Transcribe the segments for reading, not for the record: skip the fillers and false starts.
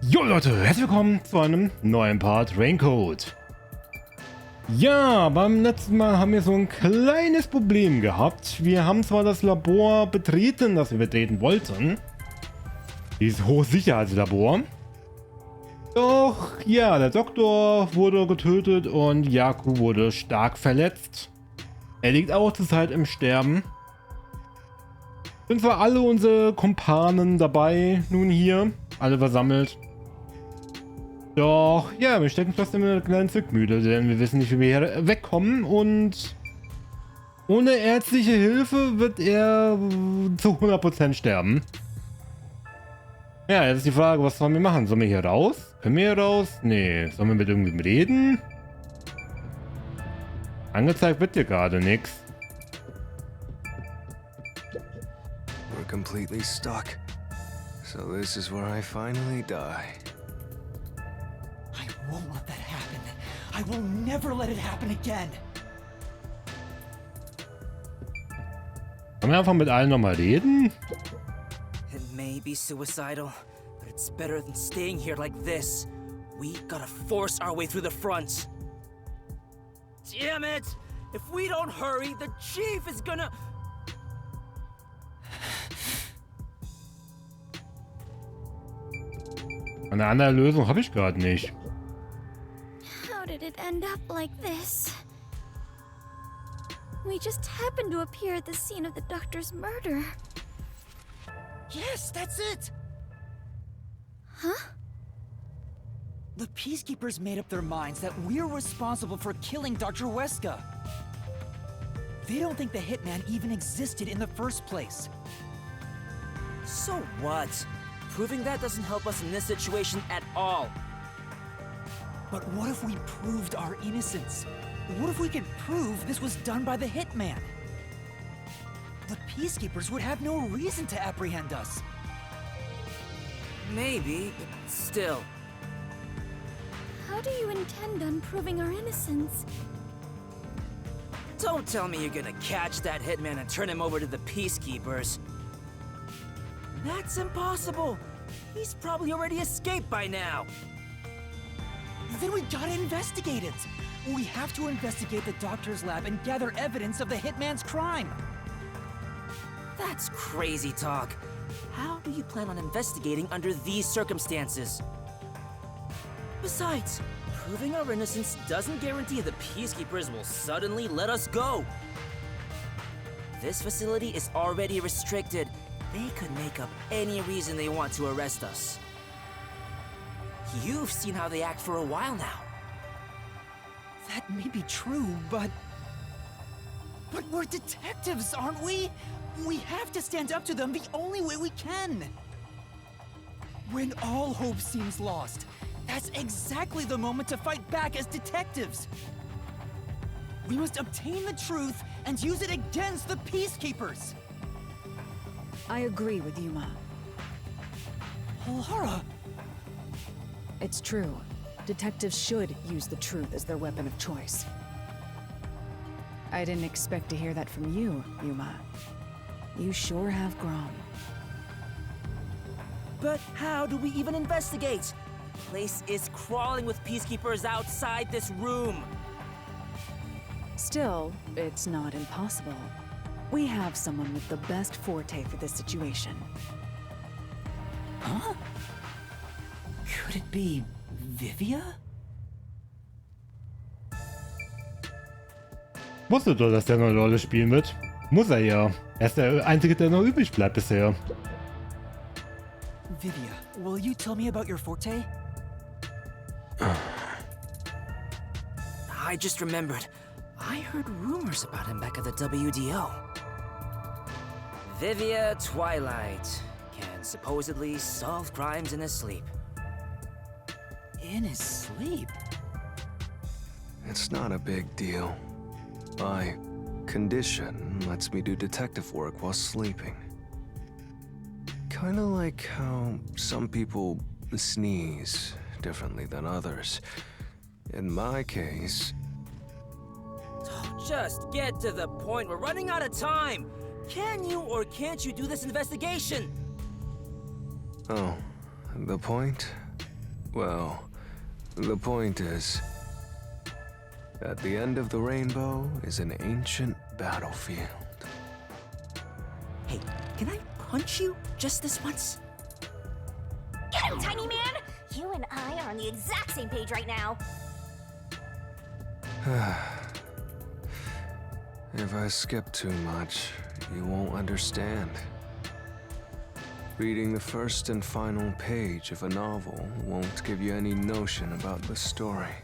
Jo Leute, herzlich willkommen zu einem neuen Part Raincoat. Ja, beim letzten Mal haben wir so ein kleines Problem gehabt. Wir haben zwar das Labor betreten, das wir betreten wollten. Dieses Hochsicherheitslabor. Doch, ja, der Doktor wurde getötet und Jaku wurde stark verletzt. Er liegt auch zurzeit im Sterben. Sind zwar alle unsere Kumpanen dabei, nun hier, alle versammelt. Doch, ja, wir stecken trotzdem in einer kleinen Zwickmühle, denn wir wissen nicht, wie wir hier wegkommen und ohne ärztliche Hilfe wird er zu 100% sterben. Ja, jetzt ist die Frage, was sollen wir machen? Sollen wir hier raus? Können wir hier raus? Nee. Sollen wir mit irgendwem reden? Angezeigt wird hier gerade nichts. We're completely stuck. So this is where I finally die. I won't let that happen. I will never let it happen again. Können wir einfach mit allen nochmal reden? It may be suicidal, but it's better than staying here like this. We gotta force our way through the front. Damn it! If we don't hurry, the chief is gonna... Eine andere Lösung habe ich gerade nicht. How did it end up like this? We just happened to appear at the scene of the doctor's murder. Yes, that's it! Huh? The Peacekeepers made up their minds that we're responsible for killing Dr. Weska. They don't think the hitman even existed in the first place. So what? Proving that doesn't help us in this situation at all. But what if we proved our innocence? What if we could prove this was done by the hitman? The Peacekeepers would have no reason to apprehend us. Maybe, but still. How do you intend on proving our innocence? Don't tell me you're gonna catch that hitman and turn him over to the Peacekeepers. That's impossible. He's probably already escaped by now. Then we gotta investigate it. We have to investigate the doctor's lab and gather evidence of the hitman's crime. That's crazy talk. How do you plan on investigating under these circumstances? Besides, proving our innocence doesn't guarantee the Peacekeepers will suddenly let us go. This facility is already restricted. They could make up any reason they want to arrest us. You've seen how they act for a while now. That may be true, but we're detectives, aren't we? We have to stand up to them the only way we can. When all hope seems lost, that's exactly the moment to fight back as detectives. We must obtain the truth and use it against the Peacekeepers. I agree with you, Ma. Lara! It's true. Detectives should use the truth as their weapon of choice. I didn't expect to hear that from you, Yuma. You sure have grown. But how do we even investigate? The place is crawling with Peacekeepers outside this room. Still, it's not impossible. We have someone with the best forte for this situation. Huh? Could it be Vivia? Wusste doch, dass der eine Rolle spielen wird. Muss er ja. Er ist der Einzige, der noch übrig bleibt bisher. Vivia, will you tell me about your forte? I just remembered. I heard rumors about him back at the WDO. Vivia Twilight can supposedly solve crimes in his sleep. In his sleep? It's not a big deal. My condition lets me do detective work while sleeping. Kinda like how some people sneeze differently than others. In my case... Just get to the point. We're running out of time. Can you or can't you do this investigation? Oh, the point? Well, the point is, at the end of the rainbow is an ancient battlefield. Hey, can I punch you just this once? Get him, tiny man! You and I are on the exact same page right now. If I skip too much, you won't understand. Reading the first and final page of a novel won't give you any notion about the story.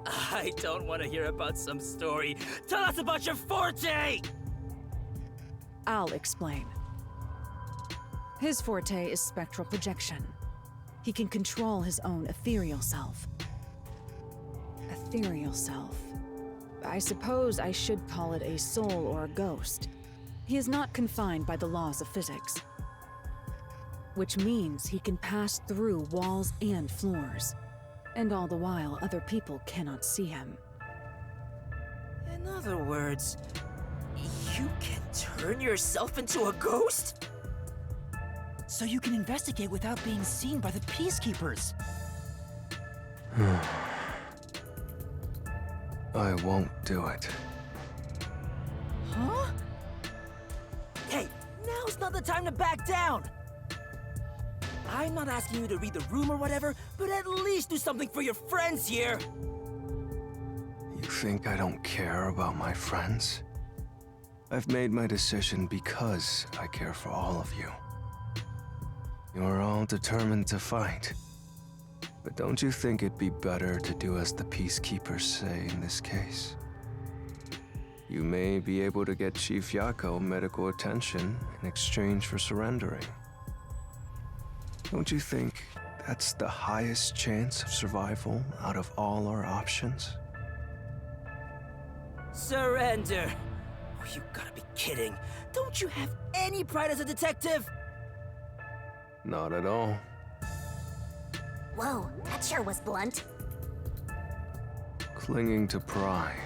I don't want to hear about some story. Tell us about your forte! I'll explain. His forte is spectral projection. He can control his own ethereal self. Ethereal self. I suppose I should call it a soul or a ghost. He is not confined by the laws of physics, which means he can pass through walls and floors, and all the while other people cannot see him. In other words, you can turn yourself into a ghost? So you can investigate without being seen by the peacekeepers. I won't do it. Huh? Hey, now's not the time to back down! I'm not asking you to read the room or whatever, but at least do something for your friends here! You think I don't care about my friends? I've made my decision because I care for all of you. You're all determined to fight. But don't you think it'd be better to do as the peacekeepers say in this case? You may be able to get Chief Yako medical attention in exchange for surrendering. Don't you think that's the highest chance of survival out of all our options? Surrender? Oh, you gotta be kidding. Don't you have any pride as a detective? Not at all. Whoa, that sure was blunt. Clinging to pride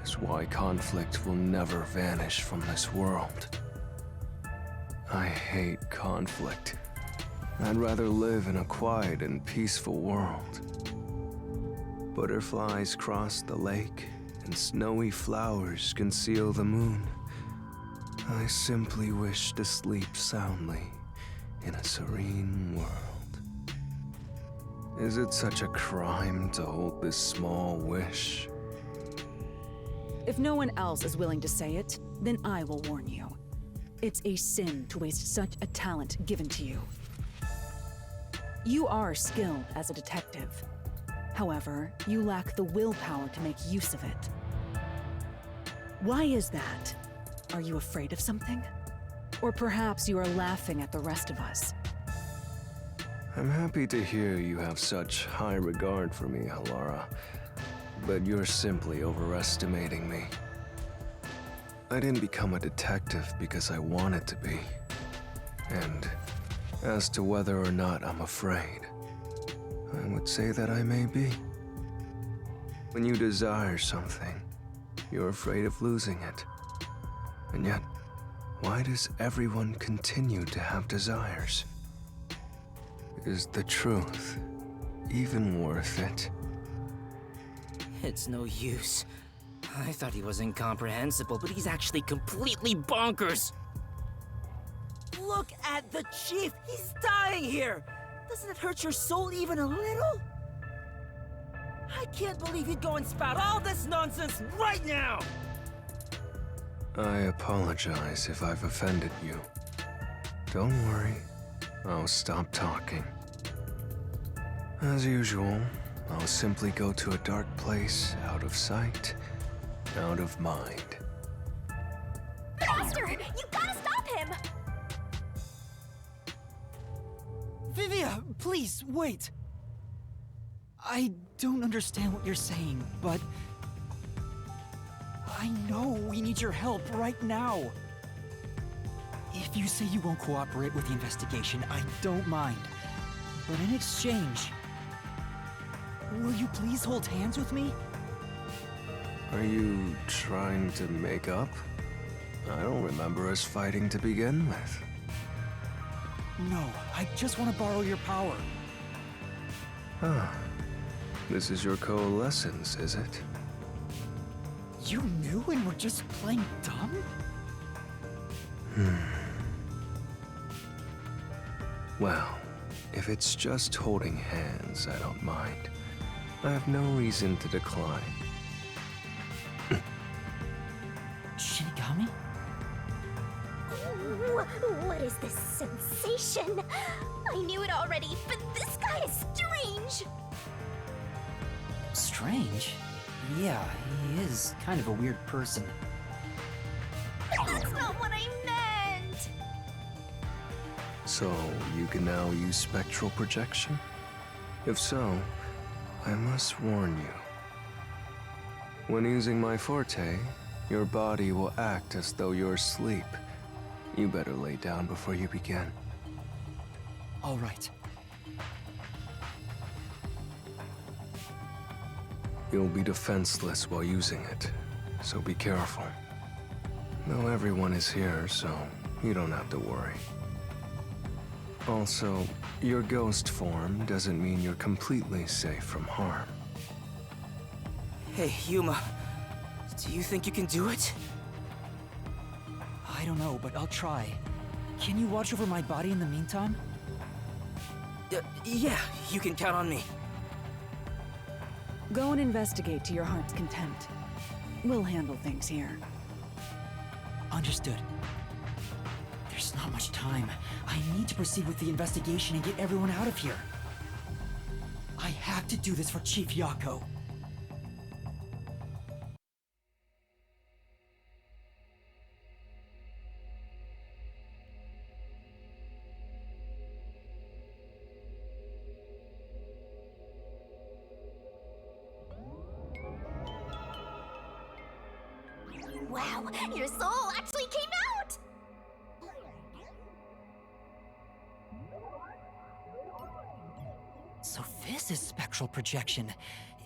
is why conflict will never vanish from this world. I hate conflict. I'd rather live in a quiet and peaceful world. Butterflies cross the lake, and snowy flowers conceal the moon. I simply wish to sleep soundly in a serene world. Is it such a crime to hold this small wish? If no one else is willing to say it, then I will warn you. It's a sin to waste such a talent given to you. You are skilled as a detective. However, you lack the willpower to make use of it. Why is that? Are you afraid of something? Or perhaps you are laughing at the rest of us. I'm happy to hear you have such high regard for me, Halara, but you're simply overestimating me. I didn't become a detective because I wanted to be. And as to whether or not I'm afraid, I would say that I may be. When you desire something, you're afraid of losing it. And yet, why does everyone continue to have desires? Is the truth even worth it? It's no use. I thought he was incomprehensible, but he's actually completely bonkers! Look at the chief! He's dying here! Doesn't it hurt your soul even a little? I can't believe he'd go and spout all this nonsense right now! I apologize if I've offended you. Don't worry, I'll stop talking. As usual, I'll simply go to a dark place, out of sight, out of mind. Faster! You gotta stop him! Vivia, please, wait. I don't understand what you're saying, but I know we need your help right now. If you say you won't cooperate with the investigation, I don't mind. But in exchange, will you please hold hands with me? Are you trying to make up? I don't remember us fighting to begin with. No, I just want to borrow your power. Ah, this is your coalescence, is it? You knew and were just playing dumb? Well, if it's just holding hands, I don't mind. I have no reason to decline. Shinigami? What is this sensation? I knew it already, but this guy is strange. Strange? Yeah, he is kind of a weird person. That's not what I meant! So, you can now use spectral projection? If so, I must warn you. When using my forte, your body will act as though you're asleep. You better lay down before you begin. All right. You'll be defenseless while using it, so be careful. Though everyone is here, so you don't have to worry. Also, your ghost form doesn't mean you're completely safe from harm. Hey, Yuma. Do you think you can do it? I don't know, but I'll try. Can you watch over my body in the meantime? Yeah, you can count on me. Go and investigate to your heart's content. We'll handle things here. Understood. There's not much time. I need to proceed with the investigation and get everyone out of here. I have to do this for Chief Yako. Wow, your soul actually came out! So this is spectral projection.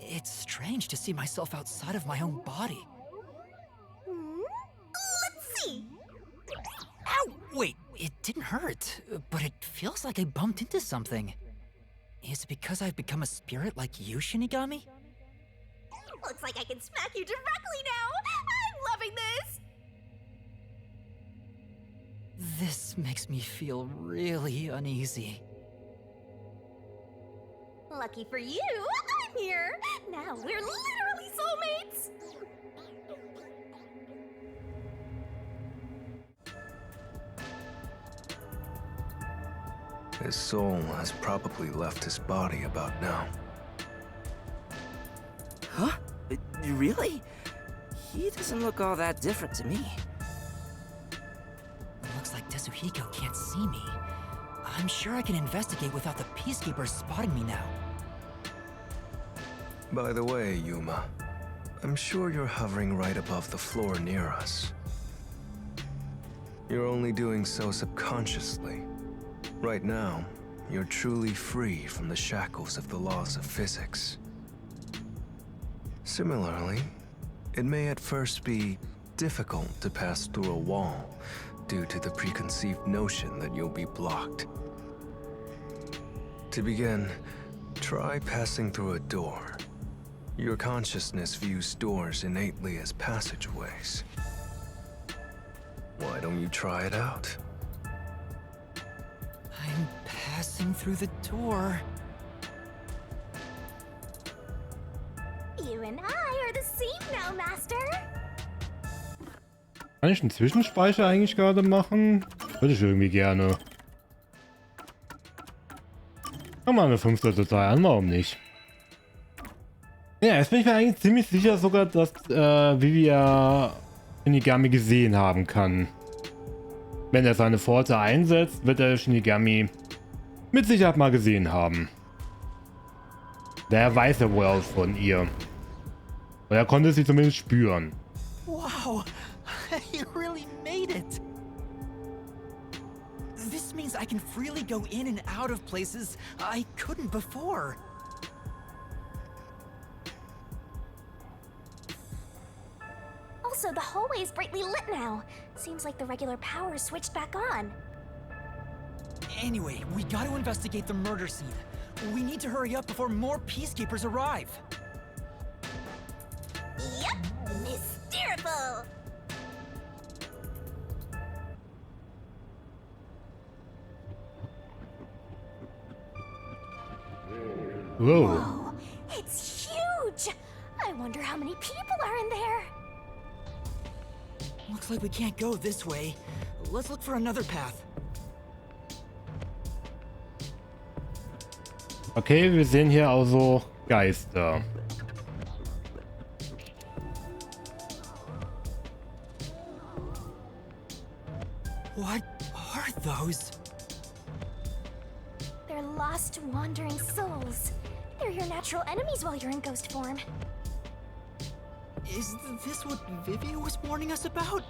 It's strange to see myself outside of my own body. Let's see! Ow! Wait, it didn't hurt, but it feels like I bumped into something. Is it because I've become a spirit like you, Shinigami? Looks like I can smack you directly now! I'm loving this! This makes me feel really uneasy. Lucky for you, I'm here! Now we're literally soulmates! His soul has probably left his body about now. Huh? Really? He doesn't look all that different to me. Looks like Tetsuhiko can't see me. I'm sure I can investigate without the Peacekeepers spotting me now. By the way, Yuma, I'm sure you're hovering right above the floor near us. You're only doing so subconsciously. Right now, you're truly free from the shackles of the laws of physics. Similarly, it may at first be difficult to pass through a wall due to the preconceived notion that you'll be blocked. To begin, try passing through a door. Your consciousness views doors innately as passageways. Why don't you try it out? I'm passing through the door. You and I are the same now, Master! Kann ich einen Zwischenspeicher eigentlich gerade machen? Würde ich irgendwie gerne. Kann man eine 5. Datei an, warum nicht? Ja, jetzt bin ich mir eigentlich ziemlich sicher sogar, dass wir Shinigami gesehen haben kann. Wenn er seine Pforte einsetzt, wird er Shinigami mit Sicherheit mal gesehen haben. Der weiß ja wohl auch von ihr. Oder er konnte sie zumindest spüren. Wow, you really made it. This means I can freely go in and out of places I couldn't before. Also, the hallway is brightly lit now. Seems like the regular power is switched back on. Anyway, we gotta investigate the murder scene. We need to hurry up before more peacekeepers arrive. Yep, hysterical. Whoa. Whoa, it's huge. I wonder how many people are in there. Looks like we can't go this way. Let's look for another path. Okay, wir sehen hier also Geister. What are those? They're lost, wandering souls. They're your natural enemies while you're in ghost form. Is this what Vivi was warning us about?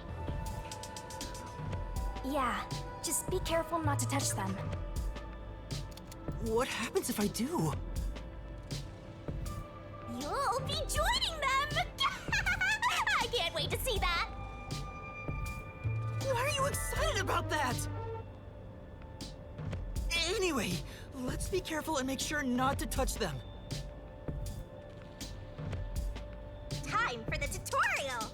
Yeah, just be careful not to touch them. What happens if I do? You'll be joining them! I can't wait to see that! Why are you excited about that? Anyway, let's be careful and make sure not to touch them. Time for the tutorial!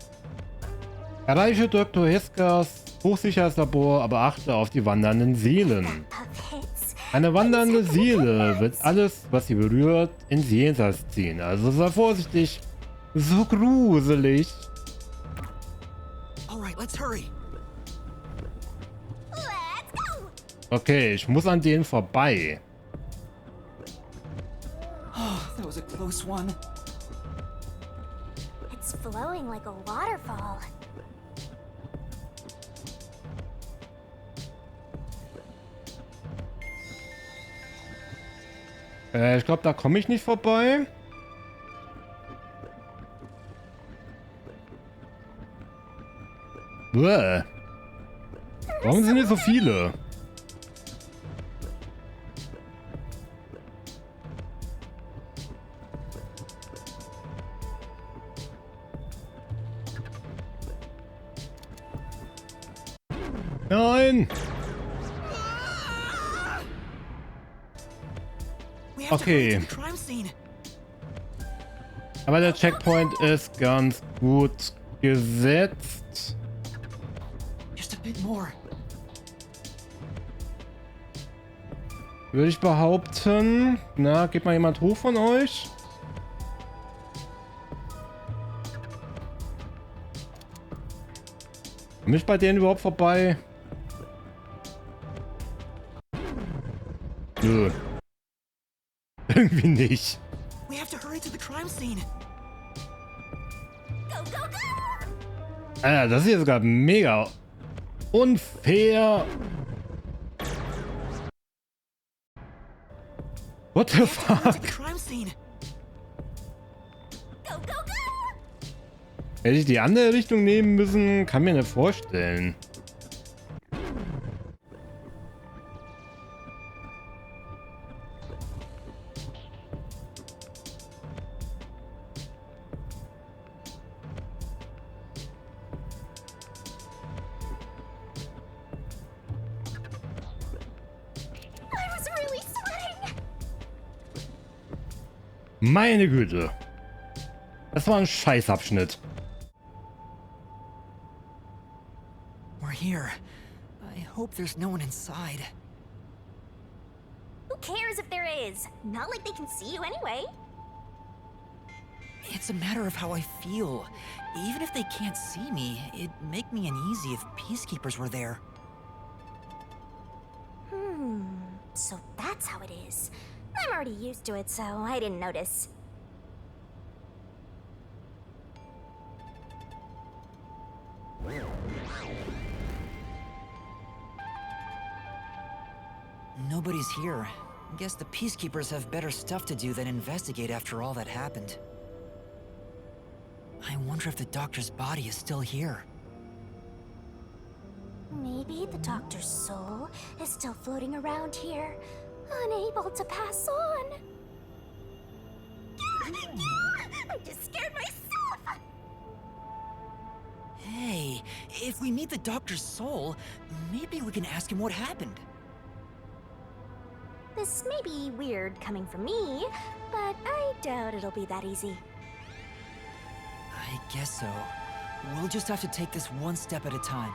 Erreiche Dr. Heskas Hochsicherheitslabor, aber achte auf die wandernden Seelen. Puppets. Eine wandernde Seele wird alles, was sie berührt, ins Jenseits ziehen. Also sei vorsichtig. So gruselig. Alright, let's hurry. Let's go! Okay, ich muss an denen vorbei. Oh, that was a close one. It's flowing like a waterfall. Ich glaube, da komme ich nicht vorbei. Bäh. Warum sind hier so viele? Nein! We have Okay. to hurry to the crime scene. Aber der Checkpoint ist ganz gut gesetzt. Just a bit more. Würde ich behaupten. Na, geht mal jemand hoch von euch? Komm ich bei denen überhaupt vorbei? Nö. Irgendwie nicht. We have to hurry to the crime scene. Go, go, go! Alter, das hier ist sogar mega unfair. What the Hurry fuck? to the crime scene. Go, go, go! Hätte ich die andere Richtung nehmen müssen? Kann mir nicht vorstellen. I was really sweating! Meine Güte. Das war ein Scheißabschnitt. We're here. I hope there's no one inside. Who cares if there is? Not like they can see you anyway. It's a matter of how I feel. Even if they can't see me, it'd make me uneasy if peacekeepers were there. So that's how it is. I'm already used to it, so I didn't notice. Nobody's here. Guess the peacekeepers have better stuff to do than investigate after all that happened. I wonder if the doctor's body is still here. Maybe the doctor's soul is still floating around here, unable to pass on. I'm just scared myself! Hey, if we meet the doctor's soul, maybe we can ask him what happened. This may be weird coming from me, but I doubt it'll be that easy. I guess so. We'll just have to take this one step at a time.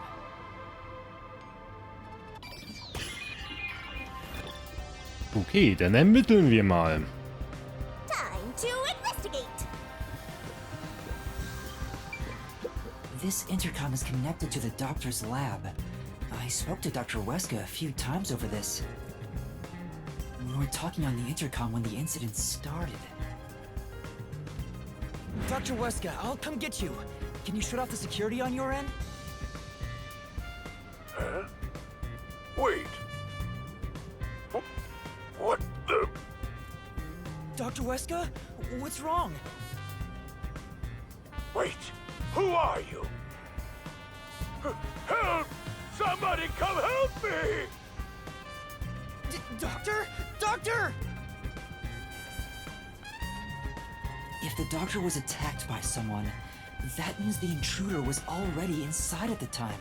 Okay, dann ermitteln wir mal. Time to investigate! This intercom is connected to the doctor's lab. I spoke to Dr. Weska a few times over this. We were talking on the intercom when the incident started. Dr. Weska, I'll come get you. Can you shut off the security on your end? Huh? Wait. What the? Dr. Weska? What's wrong? Wait. Who are you? Help! Somebody come help me! Doctor? Doctor! If the doctor was attacked by someone, that means the intruder was already inside at the time.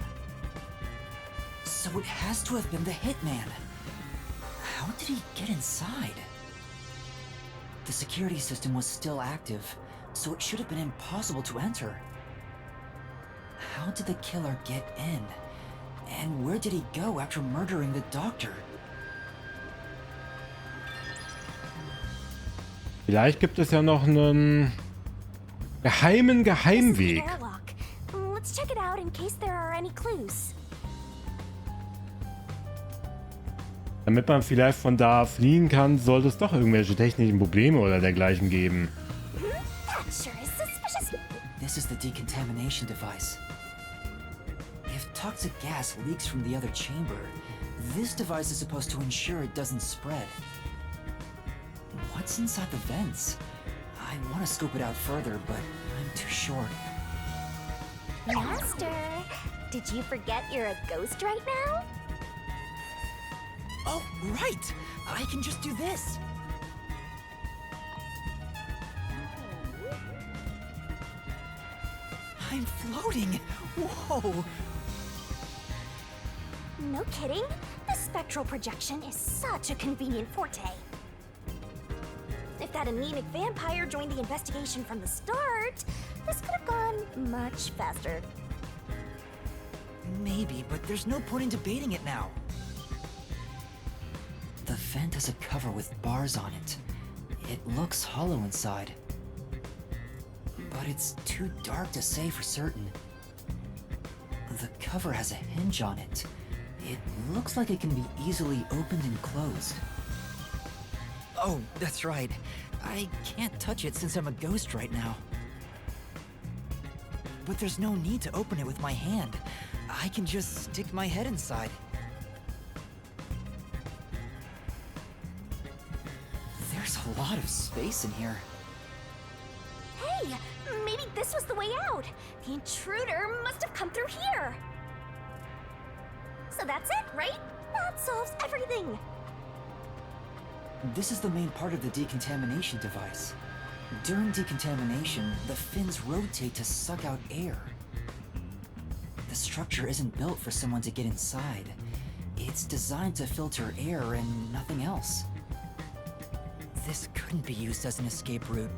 So it has to have been the hitman. How did he get inside? The security system was still active, so it should have been impossible to enter. How did the killer get in? And where did he go after murdering the doctor? Vielleicht gibt es ja noch einen geheimen This is the Geheimweg. airlock. Let's check it out in case there are any clues. Damit man vielleicht von da fliehen kann, sollte es doch irgendwelche technischen Probleme oder dergleichen geben. That sure is suspicious. This is the decontamination device. If toxic gas leaks from the other chamber, this device is supposed to ensure it doesn't spread. What's inside the vents? I want to scope it out further, but I'm too short. Master, did you forget you're a ghost right now? Oh, right! I can just do this. I'm floating! Whoa! No kidding. The spectral projection is such a convenient forte. If that anemic vampire joined the investigation from the start, this could have gone much faster. Maybe, but there's no point in debating it now. The vent has a cover with bars on it. It looks hollow inside. But it's too dark to say for certain. The cover has a hinge on it. It looks like it can be easily opened and closed. Oh, that's right. I can't touch it since I'm a ghost right now. But there's no need to open it with my hand. I can just stick my head inside. There's a lot of space in here. Hey, maybe this was the way out. The intruder must have come through here. So that's it, right? That solves everything. This is the main part of the decontamination device. During decontamination, the fins rotate to suck out air. The structure isn't built for someone to get inside. It's designed to filter air and nothing else. This couldn't be used as an escape route.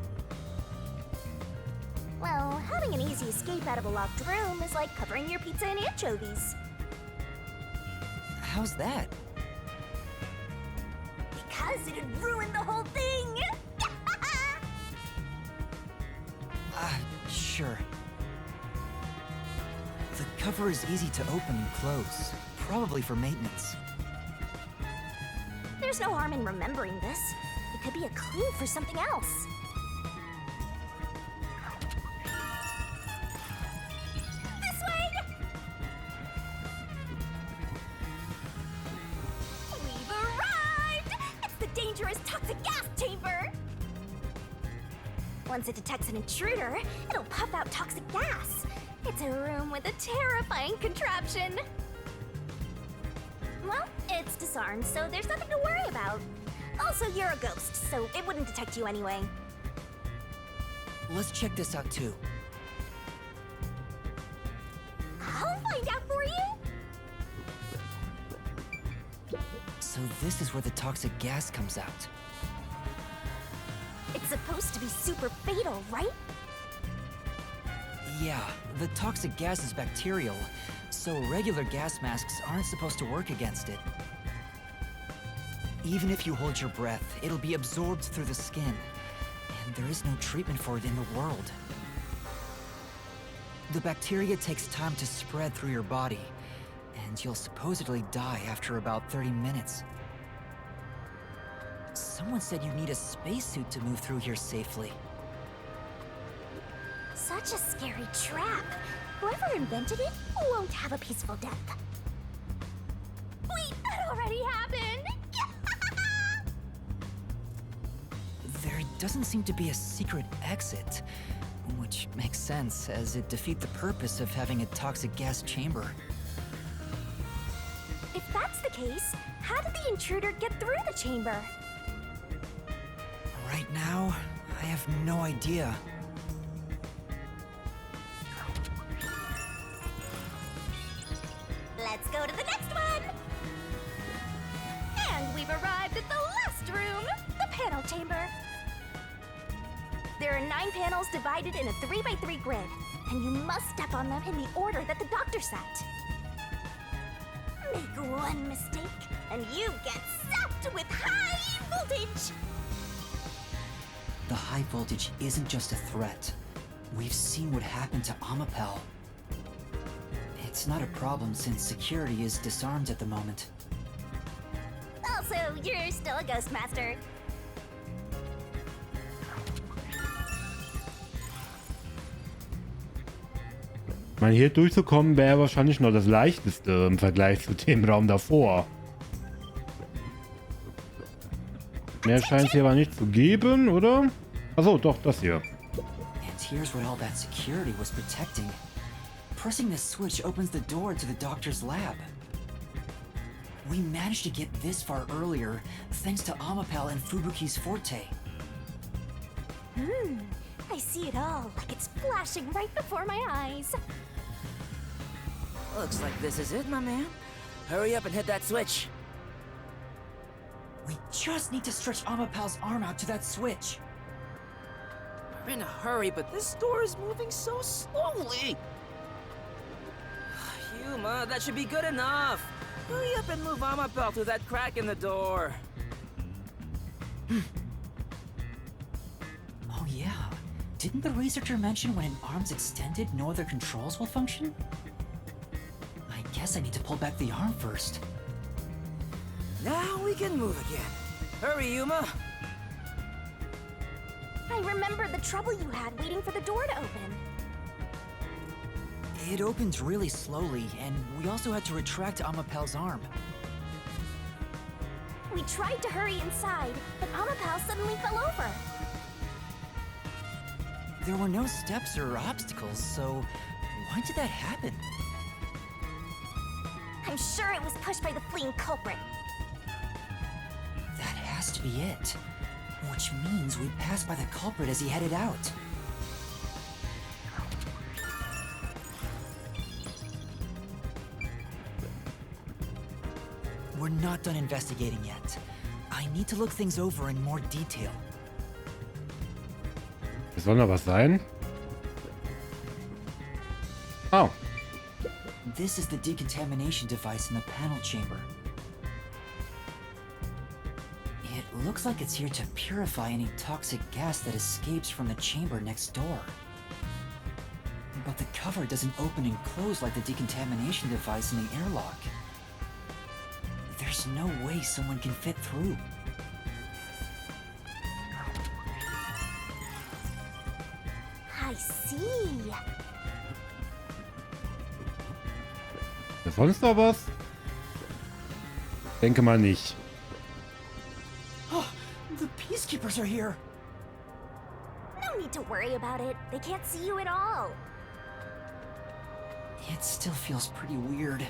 Well, having an easy escape out of a locked room is like covering your pizza in anchovies. How's that? Because it'd ruin the whole thing! Sure. The cover is easy to open and close, probably for maintenance. There's no harm in remembering this. It could be a clue for something else. This way! We've arrived! It's the dangerous toxic gas chamber! Once it detects an intruder, it'll puff out toxic gas. It's a room with a terrifying contraption. Well, it's disarmed, so there's nothing to worry about. Also, you're a ghost, so it wouldn't detect you anyway. Let's check this out too. I'll find out for you. So this is where the toxic gas comes out. It's supposed to be super fatal, right? Yeah, the toxic gas is bacterial, so regular gas masks aren't supposed to work against it. Even if you hold your breath, it'll be absorbed through the skin, and there is no treatment for it in the world. The bacteria takes time to spread through your body, and you'll supposedly die after about 30 minutes. Someone said you need a spacesuit to move through here safely. Such a scary trap. Whoever invented it won't have a peaceful death. Wait, that already happened! There doesn't seem to be a secret exit, which makes sense as it defeats the purpose of having a toxic gas chamber. If that's the case, how did the intruder get through the chamber? Right now, I have no idea. Let's go to the next one! And we've arrived at the last room, the panel chamber. There are 9 panels divided in a 3x3 grid, and you must step on them in the order that the doctor set. Make one mistake, and you get zapped with high voltage! The high voltage isn't just a threat. We've seen what happened to Amapel. It's not a problem since security is disarmed at the moment. Also, you're still a ghost master. Ich meine, hier durchzukommen wäre wahrscheinlich noch das leichteste im Vergleich zu dem Raum davor. Mehr scheint es hier aber nicht zu geben, oder? Achso, doch, das hier. And here's what all that security was protecting. Pressing this switch opens the door to the doctor's lab. We managed to get this far earlier, thanks to Amapel and Fubuki's forte. I see it all, like it's flashing right before my eyes. Looks like this is it, my man. Hurry up and hit that switch. We just need to stretch Amapel's arm out to that switch. We're in a hurry, but this door is moving so slowly. Yuma, that should be good enough. Hurry up and move Amapel through that crack in the door. Oh yeah. Didn't the researcher mention when an arm's extended, no other controls will function? I guess I need to pull back the arm first. Now we can move again. Hurry, Yuma. I remember the trouble you had waiting for the door to open. It opened really slowly, and we also had to retract Amapel's arm. We tried to hurry inside, but Amapel suddenly fell over. There were no steps or obstacles, so why did that happen? I'm sure it was pushed by the fleeing culprit. That has to be it. Which means we passed by the culprit as he headed out. We're not done investigating yet. I need to look things over in more detail. Es soll noch was sein? Oh. This is the decontamination device in the panel chamber. It looks like it's here to purify any toxic gas that escapes from the chamber next door. But the cover doesn't open and close like the decontamination device in the airlock. There's no way someone can fit through. I see. Ist sonst noch was? Denke mal nicht. Oh, the peacekeepers are here. No need to worry about it. They can't see you at all. It still feels pretty weird.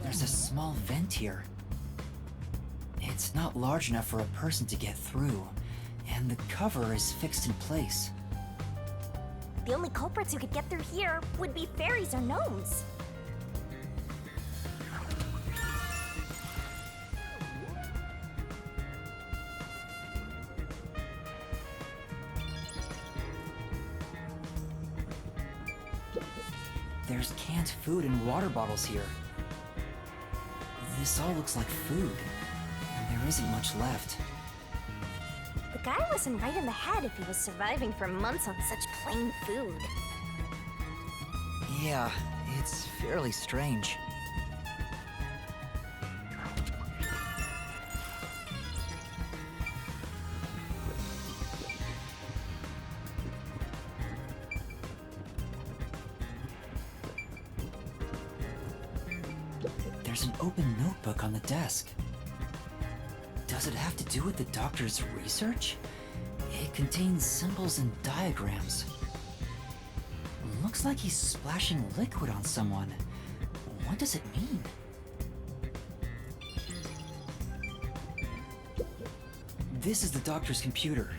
There's a small vent here. It's not large enough for a person to get through, and the cover is fixed in place. the only culprits who could get through here would be fairies or gnomes. There's canned food and water bottles here. This all looks like food, and there isn't much left. The guy wasn't right in the head if he was surviving for months on such plain food. Yeah, it's fairly strange. There's an open notebook on the desk. Does it have to do with the doctor's research? It contains symbols and diagrams. Looks like he's splashing liquid on someone. What does it mean? This is the doctor's computer.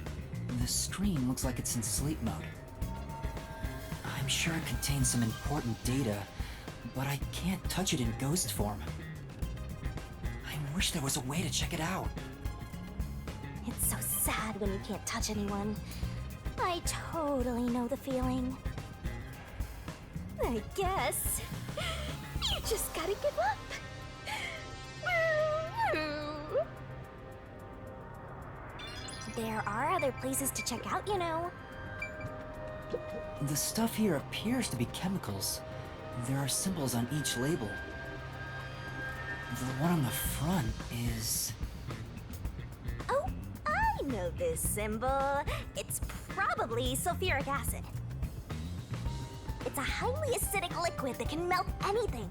The screen looks like it's in sleep mode. I'm sure it contains some important data, but I can't touch it in ghost form. I wish there was a way to check it out. It's so sad when you can't touch anyone. I totally know the feeling. I guess you just gotta give up. There are other places to check out, you know. The stuff here appears to be chemicals. There are symbols on each label. The one on the front is... Oh, I know this symbol. It's probably sulfuric acid. It's a highly acidic liquid that can melt anything.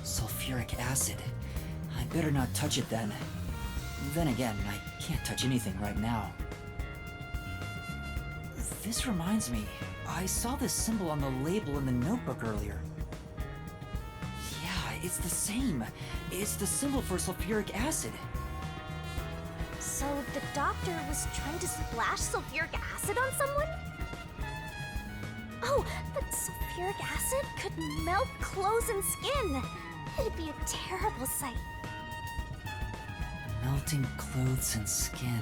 sulfuric acid. I better not touch it then. Then again, I can't touch anything right now. This reminds me, I saw this symbol on the label in the notebook earlier. Yeah, it's the same. It's the symbol for sulfuric acid. So the doctor was trying to splash sulfuric acid on someone? Oh, but sulfuric acid could melt clothes and skin. It'd be a terrible sight. Melting clothes and skin.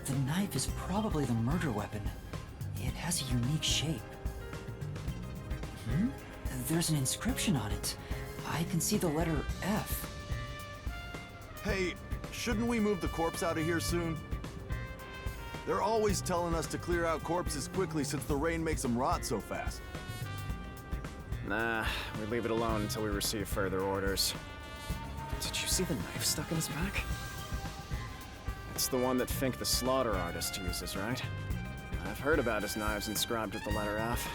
The knife is probably the murder weapon. It has a unique shape. There's an inscription on it. I can see the letter F. Hey, shouldn't we move the corpse out of here soon? They're always telling us to clear out corpses quickly since the rain makes them rot so fast. Nah, we leave it alone until we receive further orders. Did you see the knife stuck in his back? It's the one that Fink the slaughter artist uses, right? I've heard about his knives inscribed with the letter F.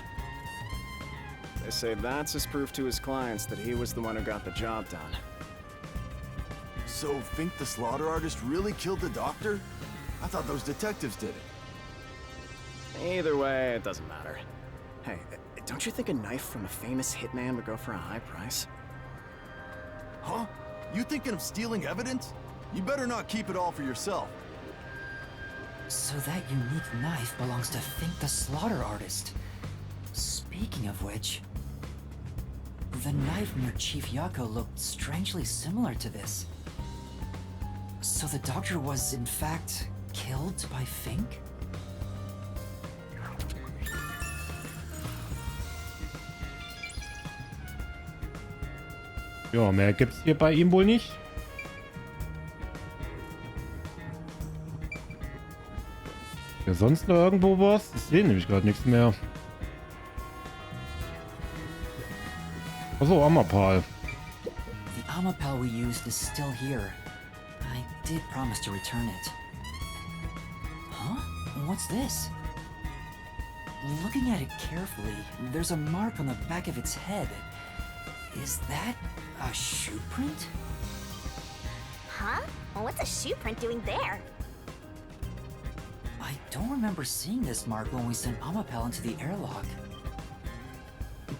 They say that's his proof to his clients that he was the one who got the job done. So Fink the slaughter artist really killed the doctor? I thought those detectives did it. Either way, it doesn't matter. Hey, don't you think a knife from a famous hitman would go for a high price? Huh? You thinking of stealing evidence? You better not keep it all for yourself. So that unique knife belongs to Fink the slaughter artist. Speaking of which, the knife near Chief Yako looked strangely similar to this. So the doctor was, in fact, killed by Fink? Ja, mehr gibt's hier bei ihm wohl nicht. Ja, sonst noch irgendwo was? Ich sehe nämlich gerade nichts mehr. Achso, Amapal. The Amapal we used is still here. I did promise to return it. Huh? What's this? Looking at it carefully, there's a mark on the back of its head. Is that a shoe print? Huh? What's a shoe print doing there? I don't remember seeing this mark when we sent Amapal into the airlock.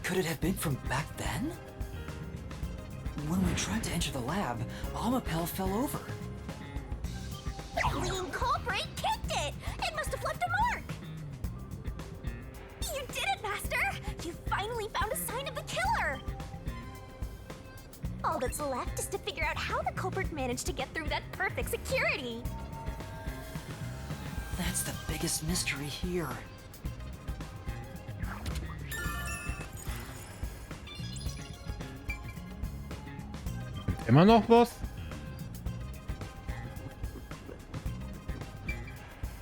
Could it have been from back then? When we tried to enter the lab, Amapel fell over. The lean culprit kicked it! It must have left a mark! You did it, Master! You finally found a sign of the killer! All that's left is to figure out how the culprit managed to get through that perfect security. That's the biggest mystery here. Immer noch was?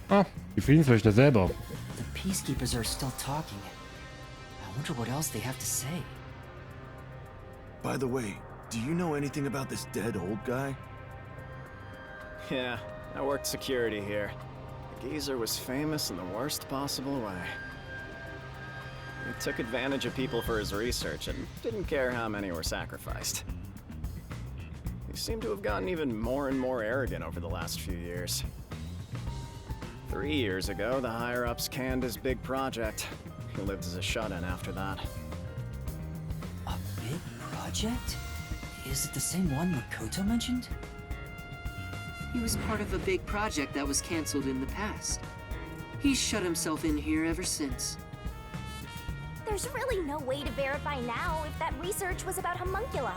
Ah, die Friedenswächter selber. The peacekeepers are still talking. I wonder what else they have to say. By the way, do you know anything about this dead old guy? Yeah, I worked security here. The geezer was famous in the worst possible way. He took advantage of people for his research and didn't care how many were sacrificed. He seemed to have gotten even more and more arrogant over the last few years. 3 years ago, the higher-ups canned his big project. He lived as a shut-in after that. A big project? Is it the same one Makoto mentioned? He was part of a big project that was cancelled in the past. He's shut himself in here ever since. There's really no way to verify now if that research was about homunculi.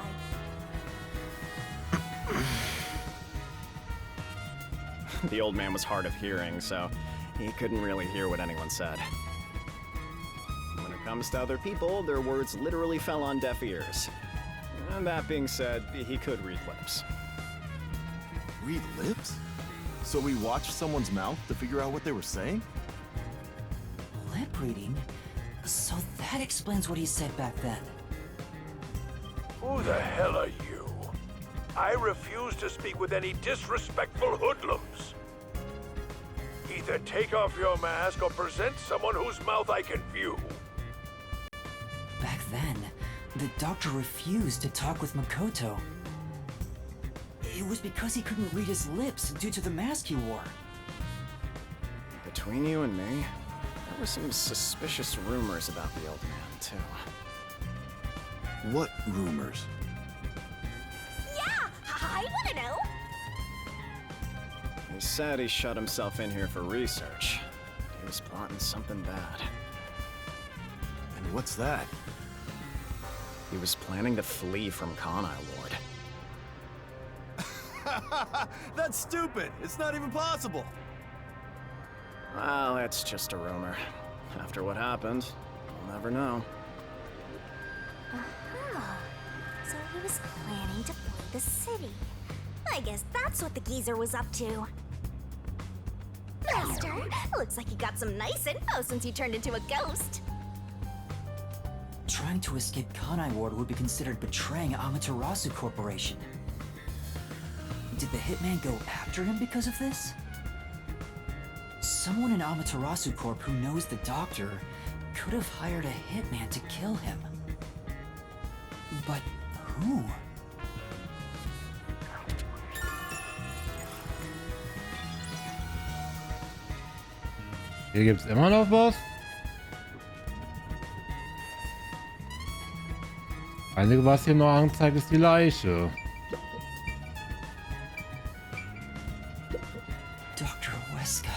The old man was hard of hearing, so he couldn't really hear what anyone said. When it comes to other people, their words literally fell on deaf ears. And that being said, he could read lips. Read lips? So we watched someone's mouth to figure out what they were saying? Lip reading? So that explains what he said back then. Who the hell are you? I refuse to speak with any disrespectful hoodlums. Either take off your mask or present someone whose mouth I can view. Back then, the doctor refused to talk with Makoto. It was because he couldn't read his lips due to the mask he wore. Between you and me, there were some suspicious rumors about the old man, too. What rumors? Yeah, I want to know. He said he shut himself in here for research. He was plotting something bad. And what's that? He was planning to flee from Kanai, Lord. That's stupid! It's not even possible! Well, it's just a rumor. After what happened, we'll never know. So he was planning to flee the city. I guess that's what the geezer was up to. Master, looks like you got some nice info since you turned into a ghost. Trying to escape Kanai Ward would be considered betraying Amaterasu Corporation. Did the hitman go after him because of this? Someone in Amaterasu Corp who knows the doctor could have hired a hitman to kill him. But who? Hier gibt's immer noch was. Einzige, was hier noch angezeigt, ist die Leiche. Dr. Weska.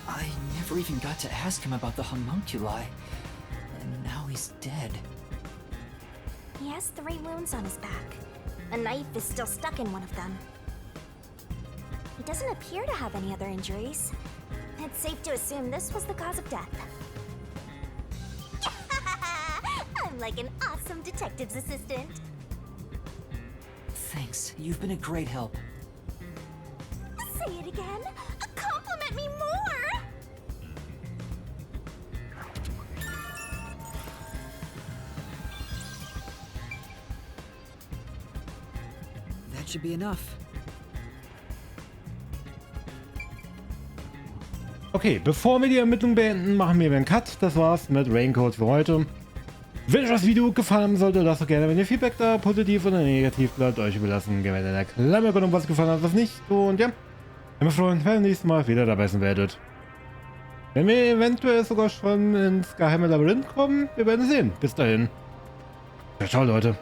I never even got to ask him about the homunculi, and now he's dead. He has 3 wounds on his back. A knife is still stuck in one of them. He doesn't appear to have any other injuries. It's safe to assume this was the cause of death. I'm like an awesome detective's assistant. Thanks, you've been a great help. Say it again. Compliment me more. That should be enough. Okay, bevor wir die Ermittlung beenden, machen wir einen Cut. Das war's mit Raincoat für heute. Wenn euch das Video gefallen haben sollte, lasst doch gerne, wenn ihr Feedback da, positiv oder negativ, bleibt euch überlassen. Gebt mir eine Klammer, was gefallen hat, was nicht. Und ja, immer freuen, wenn ihr nächstes Mal wieder dabei sein werdet. Wenn wir eventuell sogar schon ins geheime Labyrinth kommen, wir werden sehen. Bis dahin. Ja, ciao, Leute.